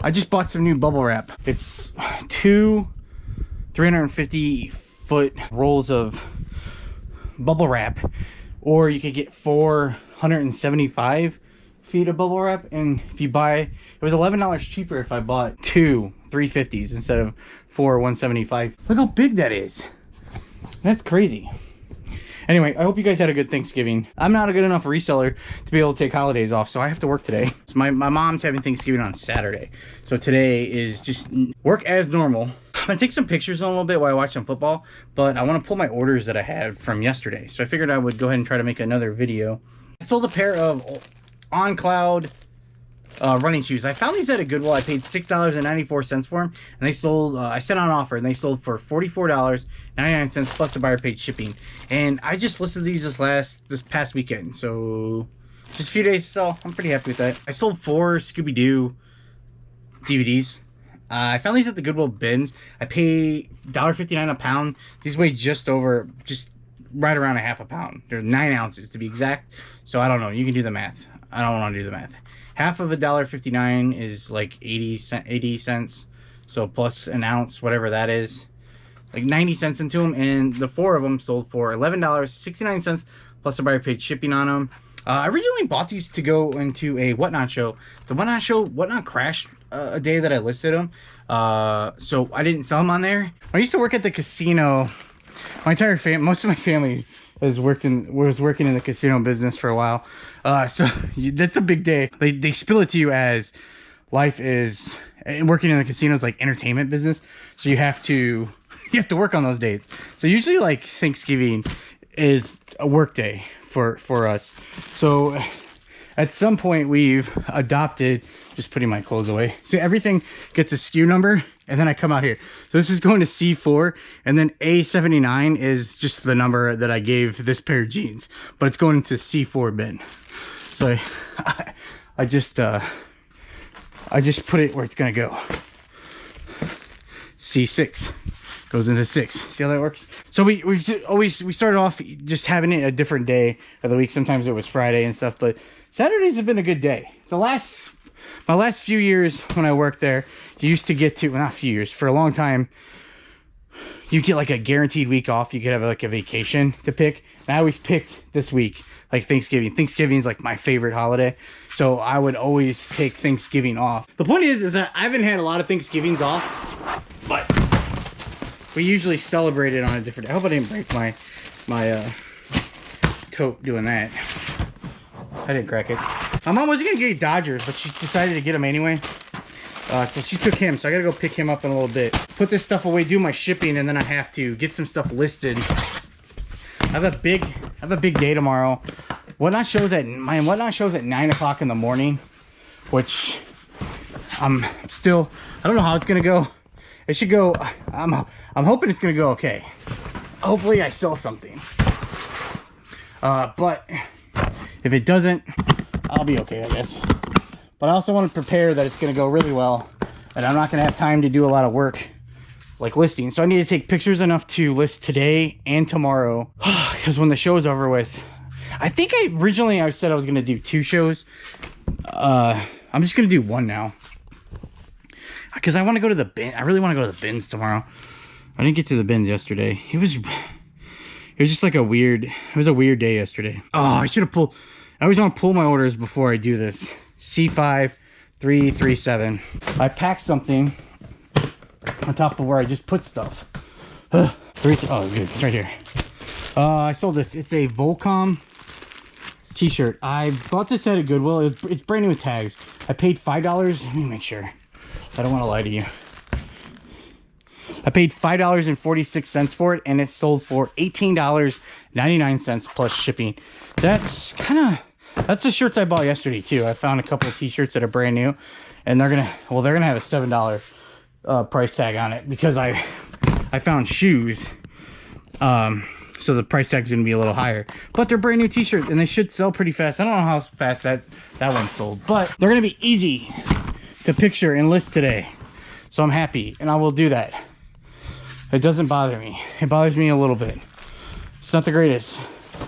I just bought some new bubble wrap. It's 2 350-foot rolls of bubble wrap, or you could get 475 feet of bubble wrap. And if you buy, it was $11 cheaper if I bought 2 350s instead of 4 175. Look how big that is. That's crazy. Anyway, I hope you guys had a good Thanksgiving. I'm not a good enough reseller to be able to take holidays off, so I have to work today. So my mom's having Thanksgiving on Saturday. So today is just work as normal. I'm gonna take some pictures in a little bit while I watch some football, but I wanna pull my orders that I had from yesterday. So I figured I would go ahead and try to make another video. I sold a pair of On Cloud running shoes. I found these at a Goodwill. I paid $6.94 for them, and they sold, I sent on offer, and they sold for $44.99 plus the buyer paid shipping. And I just listed these this past weekend, so just a few days to sell. I'm pretty happy with that. I sold 4 Scooby-Doo DVDs. I found these at the Goodwill bins. I pay $1.59 a pound. These weigh just right around a half a pound. They're 9 ounces to be exact. So I don't know. You can do the math. I don't want to do the math. Half of $1.59 is like 80 cents. So plus an ounce, whatever that is, like 90 cents into them. And the 4 of them sold for $11.69 plus the buyer paid shipping on them. I originally bought these to go into a Whatnot show. The Whatnot crashed a day that I listed them. So I didn't sell them on there. I used to work at the casino. My entire most of my family was working in the casino business for a while. So that's a big day. They spill it to you as life is, and working in the casino is like entertainment business. So you have to work on those dates. So usually like Thanksgiving is a work day for us. So at some point we've adopted just putting my clothes away. So everything gets a SKU number, and then I come out here. So this is going to C4, and then A79 is just the number that I gave this pair of jeans, but it's going into C4 bin. So I just put it where it's gonna go. C6 goes into 6. See how that works? So we started off just having it a different day of the week. Sometimes it was Friday and stuff, but Saturdays have been a good day. My last few years when I worked there, you used to get to, well, not a few years, for a long time, you get like a guaranteed week off. You could have like a vacation to pick. And I always picked this week, like Thanksgiving. Thanksgiving is like my favorite holiday. So I would always take Thanksgiving off. The point is that I haven't had a lot of Thanksgivings off, but we usually celebrate it on a different day. I hope I didn't break my tote doing that. I didn't crack it. My mom wasn't gonna get Dodgers, but she decided to get them anyway. So she took him, so I gotta go pick him up in a little bit. Put this stuff away, do my shipping, and then I have to get some stuff listed. I have a big day tomorrow. Whatnot shows at 9 o'clock in the morning, which I'm still, I don't know how it's gonna go. It should go, I'm hoping it's gonna go okay. Hopefully I sell something. But if it doesn't, I'll be okay, I guess. But I also want to prepare that it's going to go really well, and I'm not going to have time to do a lot of work like listing. So I need to take pictures enough to list today and tomorrow, because when the show is over with, I think originally I said I was going to do 2 shows. I'm just going to do 1 now, because I want to go to the bin. I really want to go to the bins tomorrow. I didn't get to the bins yesterday. It was just like a weird day yesterday. Oh, I should have pulled. I always want to pull my orders before I do this. C5 337. I packed something on top of where I just put stuff. Oh, good. It's right here. I sold this. It's a Volcom t-shirt. I bought this at a Goodwill. It's brand new with tags. I paid $5. Let me make sure. I don't want to lie to you. I paid $5.46 for it, and it sold for $18.99 plus shipping. That's the shirts I bought yesterday too. I found a couple of t-shirts that are brand new, and they're gonna have a $7 price tag on it, because I found shoes, so the price tag's gonna be a little higher. But they're brand new t-shirts, and they should sell pretty fast. I don't know how fast that one sold, but they're gonna be easy to picture and list today, so I'm happy, and I will do that. It doesn't bother me. It bothers me a little bit. It's not the greatest,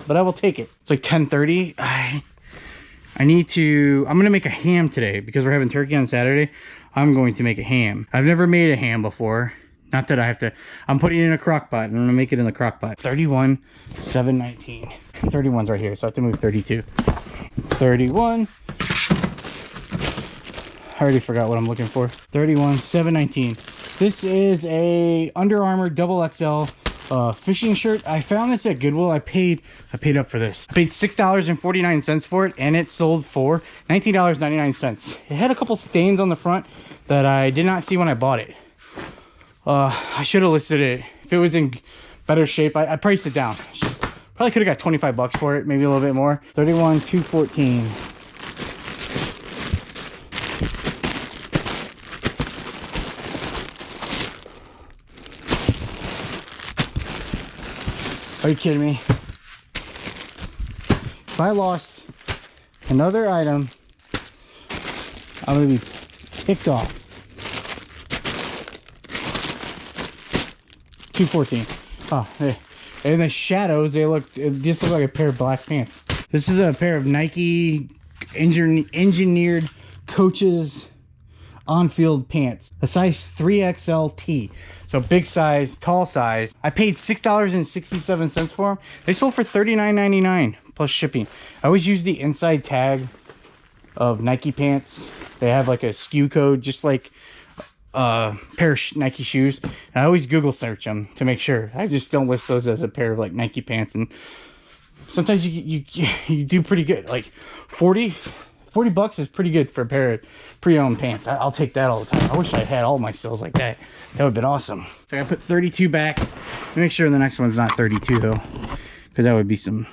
but I will take it. It's like 10:30. I'm gonna make a ham today because we're having turkey on Saturday. I'm going to make a ham. I've never made a ham before. Not that I have to. I'm putting it in a crock pot. I'm gonna make it in the crock pot. 31, 719. 31's right here, so I have to move 32. 31. I already forgot what I'm looking for. 31, 719. This is a Under Armour double XL fishing shirt. I found this at Goodwill. I paid up for this. I paid $6.49 for it, and it sold for $19.99. It had a couple stains on the front that I did not see when I bought it. I should have listed it. If it was in better shape, I priced it down. Probably could have got 25 bucks for it, maybe a little bit more. 31, 214. Are you kidding me? If I lost another item, I'm gonna be ticked off. 214. Oh, hey. In the shadows, they just look like a pair of black pants. This is a pair of Nike engineered Coaches on-field pants, a size 3XLT. So big size, tall size. I paid $6.67 for them. They sold for $39.99 plus shipping. I always use the inside tag of Nike pants. They have like a SKU code, just like a pair of Nike shoes. And I always Google search them to make sure. I just don't list those as a pair of like Nike pants. And sometimes you do pretty good. Like 40 bucks is pretty good for a pair of pre-owned pants. I'll take that all the time. I wish I had all my sales like that. That would have been awesome. So I put 32 back. Make sure the next one's not 32 though, because that would be some.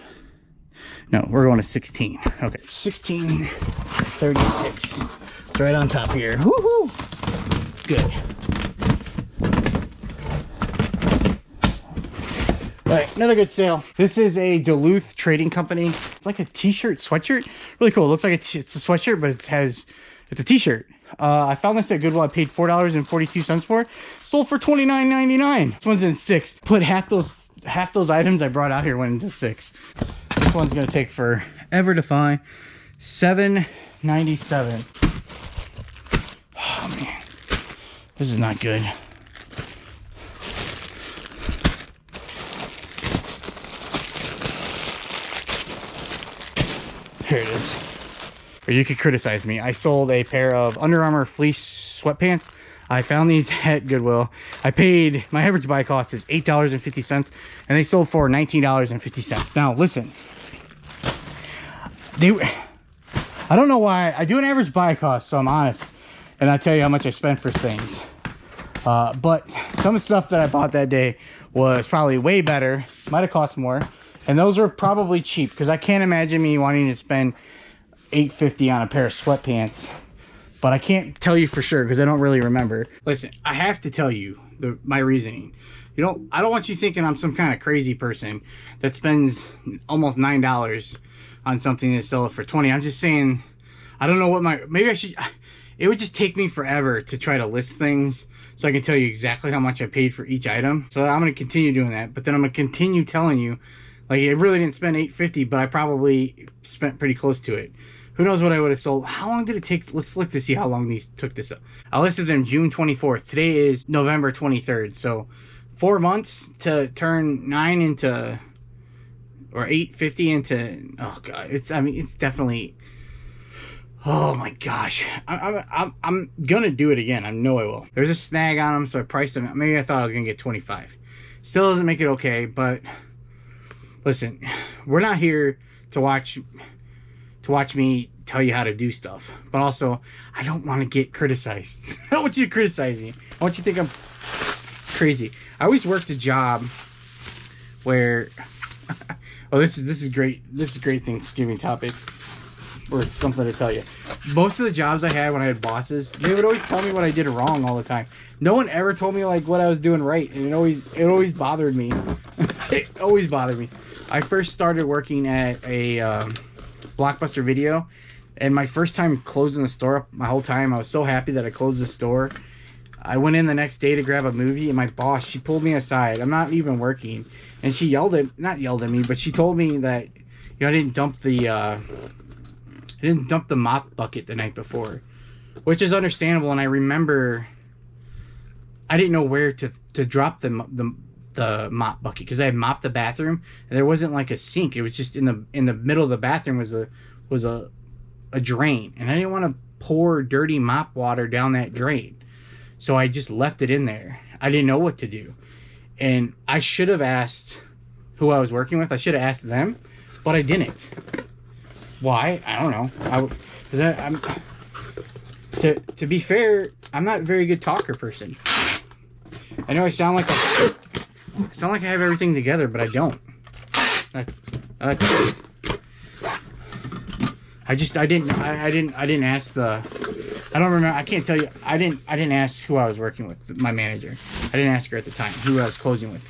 No, we're going to 16. Okay, 16, 36. It's right on top here. Woohoo! Good. All right, another good sale. This is a Duluth trading company. It's like a t-shirt, sweatshirt. Really cool. It looks like it's a sweatshirt, but it's a t-shirt. I found this at Goodwill. I paid $4.42 for it. Sold for $29.99. This one's in 6. Put half those items I brought out here went into 6. This one's gonna take forever to find. $7.97. Oh man, this is not good. Here it is. Or you could criticize me. I sold a pair of Under Armour fleece sweatpants. I found these at Goodwill. I paid, my average buy cost is $8.50, and they sold for $19.50. Now listen, I don't know why. I do an average buy cost, so I'm honest, and I tell you how much I spent for things. But some of the stuff that I bought that day was probably way better, might have cost more, and those were probably cheap, because I can't imagine me wanting to spend $8.50 on a pair of sweatpants. But I can't tell you for sure because I don't really remember. Listen, I have to tell you my reasoning. I don't want you thinking I'm some kind of crazy person that spends almost $9 on something to sell it for $20. I'm just saying, I don't know what maybe I should. It would just take me forever to try to list things so I can tell you exactly how much I paid for each item. So I'm going to continue doing that, but then I'm going to continue telling you, like, I really didn't spend $8.50, but I probably spent pretty close to it. Who knows what I would have sold. How long did it take? Let's look to see how long these took this up. I listed them June 24th. Today is November 23rd. So 4 months to turn 9 into, or 8.50 into, oh God, it's definitely, oh my gosh. I'm gonna do it again. I know I will. There's a snag on them, so I priced them. Maybe I thought I was gonna get 25. Still doesn't make it okay, but listen, we're not here to watch me tell you how to do stuff, but also I don't want to get criticized. I don't want you to criticize me. I want you to think I'm crazy. I always worked a job where oh, this is great. This is a great Thanksgiving topic or something to tell you. Most of the jobs I had when I had bosses, they would always tell me what I did wrong all the time. No one ever told me like what I was doing right, and it always bothered me. It always bothered me. I first started working at a Blockbuster Video, and my first time closing the store up, my whole time, I was so happy that I closed the store. I went in the next day to grab a movie, and my boss, she pulled me aside. I'm not even working, and she not yelled at me, but she told me that, I didn't dump the mop bucket the night before. which is understandable. And I remember I didn't know where to drop the mop bucket, because I had mopped the bathroom and there wasn't like a sink. It was just in the middle of the bathroom was a drain, and I didn't want to pour dirty mop water down that drain, so I just left it in there. I didn't know what to do, and I should have asked who I was working with. I should have asked them, but I didn't. Why? I don't know. To be fair, I'm not a very good talker person. I know I sound like I have everything together, but I don't. I didn't ask the. I don't remember. I can't tell you. I didn't ask who I was working with. My manager. I didn't ask her at the time who I was closing with.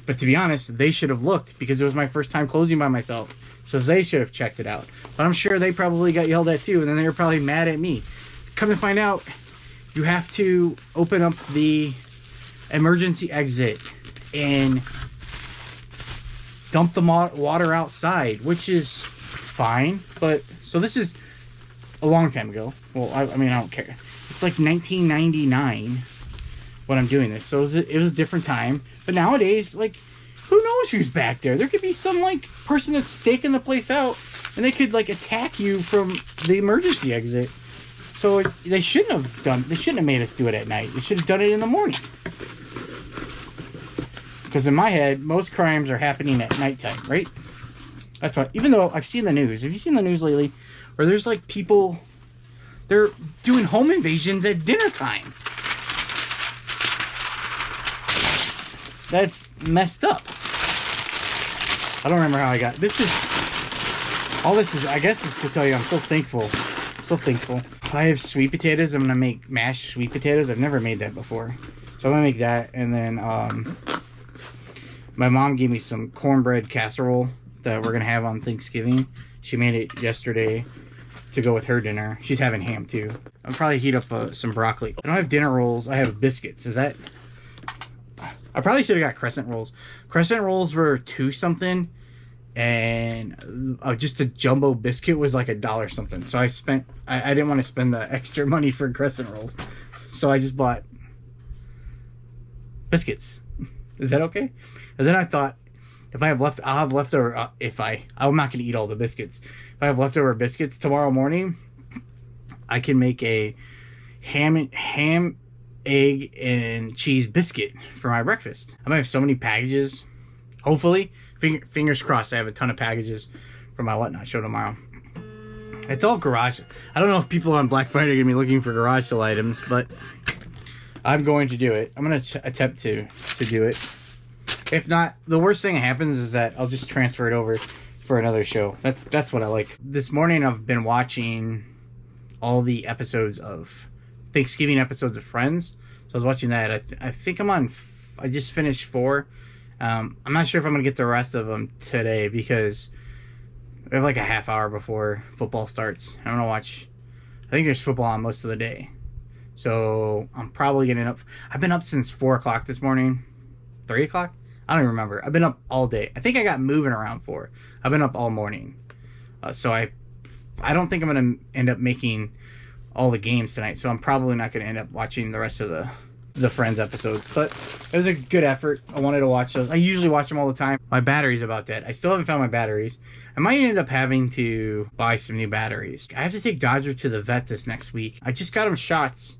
But to be honest, they should have looked, because it was my first time closing by myself. So they should have checked it out. But I'm sure they probably got yelled at too, and then they were probably mad at me. Come to find out, you have to open up the emergency exit and dump the water outside, which is fine. But so this is a long time ago. Well, I mean, I don't care. It's like 1999 when I'm doing this, so it was a different time. But nowadays, like, who knows who's back there? There could be some like person that's staking the place out, and they could like attack you from the emergency exit. So they shouldn't have made us do it at night. They should have done it in the morning. Because in my head, most crimes are happening at nighttime, right? That's what. Even though I've seen the news. Have you seen the news lately? Where there's like people, they're doing home invasions at dinner time. That's messed up. I don't remember how I got this. All this is, I guess, is to tell you I'm so thankful. So thankful. I have sweet potatoes. I'm gonna make mashed sweet potatoes. I've never made that before, so I'm gonna make that. And then my mom gave me some cornbread casserole that we're gonna have on Thanksgiving. She made it yesterday to go with her dinner. She's having ham too. I'll probably heat up some broccoli. I don't have dinner rolls. I have biscuits. Is that? I probably should have got crescent rolls. Crescent rolls were $2 something, and just a jumbo biscuit was like $1 something. So I didn't want to spend the extra money for crescent rolls, so I just bought biscuits. Is that okay? And then I thought, if I have I'll have leftover. I'm not gonna eat all the biscuits. If I have leftover biscuits tomorrow morning, I can make a ham, egg, and cheese biscuit for my breakfast. I might have so many packages. Hopefully, fingers crossed, I have a ton of packages for my whatnot show tomorrow. It's all garage. I don't know if people on Black Friday are gonna be looking for garage sale items, but I'm going to do it. I'm gonna attempt to do it. If not, the worst thing that happens is that I'll just transfer it over for another show. That's what I like. This morning I've been watching all the episodes of Thanksgiving episodes of Friends. So I was watching that. I think I just finished 4. I'm not sure if I'm gonna get the rest of them today, because we have like a half hour before football starts. I'm gonna watch. I think there's football on most of the day, so I'm probably getting up. I've been up since 4 o'clock this morning. 3 o'clock? I don't even remember. I've been up all day. I think I got moving around 4. I've been up all morning. So I don't think I'm gonna end up making all the games tonight, so I'm probably not gonna end up watching the rest of the Friends episodes. But it was a good effort. I wanted to watch those. I usually watch them all the time. My battery's about dead. I still haven't found my batteries. I might end up having to buy some new batteries. I have to take Dodger to the vet this next week. I just got him shots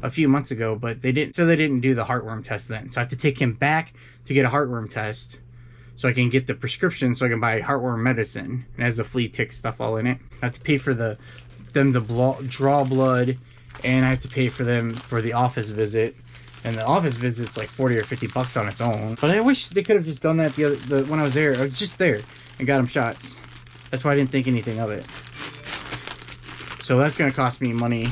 a few months ago, but they didn't do the heartworm test then. So I have to take him back to get a heartworm test, so I can get the prescription, so I can buy heartworm medicine. It has the flea tick stuff all in it. I have to pay for them to draw blood, and I have to pay for them for the office visit. And the office visit's like 40 or 50 bucks on its own. But I wish they could have just done that when I was there. I was just there and got him shots. That's why I didn't think anything of it. So that's going to cost me money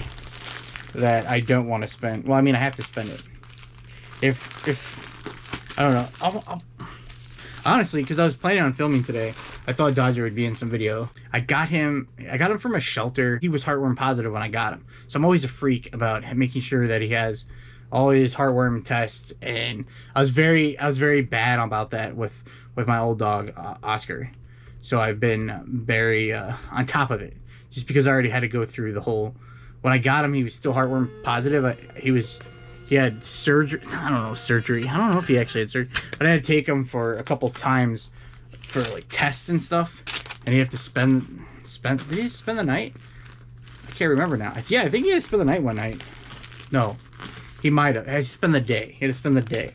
that I don't want to spend. Well, I mean, I have to spend it. If I don't know. Honestly, because I was planning on filming today, I thought Dodger would be in some video. I got him from a shelter. He was heartworm positive when I got him. So I'm always a freak about making sure that he has all his heartworm tests, and I was very bad about that with my old dog Oscar. So I've been very on top of it, just because I already had to go through the whole when I got him, he was still heartworm positive. He had surgery. I don't know if he actually had surgery, but I had to take him for a couple times for like tests and stuff. And he have to spend. Did he spend the night? I can't remember now. Yeah, I think he had to spend the night one night. No, he might have. He had to spend the day. He had to spend the day.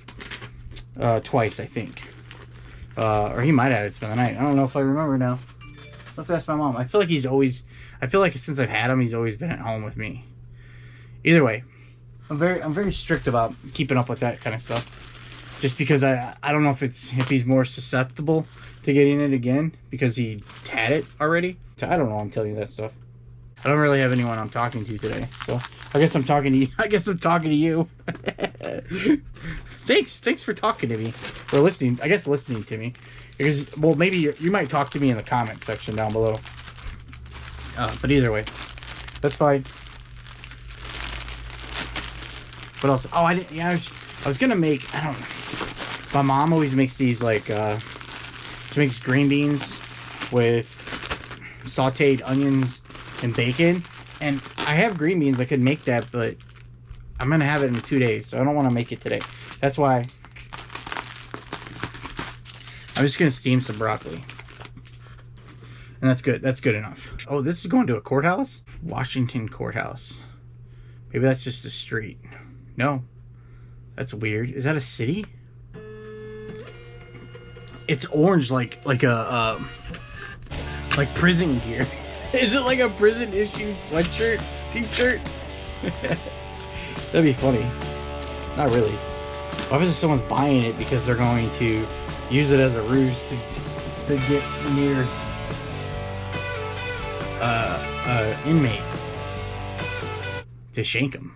Twice, I think. Or he might have to spend the night. I don't know if I remember now. I'll have to ask my mom. I feel like since I've had him, he's always been at home with me. Either way, I'm very strict about keeping up with that kind of stuff. Just because I don't know if he's more susceptible to getting it again because he had it already. So I don't know. I'm telling you that stuff. I don't really have anyone I'm talking to today, so I guess I'm talking to you. Thanks for talking to me, or listening. I guess listening to me, because well, maybe you might talk to me in the comment section down below. But either way, that's fine. What else? Oh, I didn't. Yeah, I was gonna make. I don't know. My mom always makes these like. She makes green beans with sauteed onions and bacon, and I have green beans. I could make that, but I'm gonna have it in 2 days, so I don't want to make it today. That's why I'm just gonna steam some broccoli, and that's good. That's good enough. Oh, this is going to a courthouse? Washington Courthouse. Maybe that's just a street. No, that's weird. Is that a city? It's orange, like a like prison gear. Is it like a prison issued sweatshirt, t-shirt? That'd be funny. Not really. What if someone's buying it because they're going to use it as a ruse to get near inmate to shank him?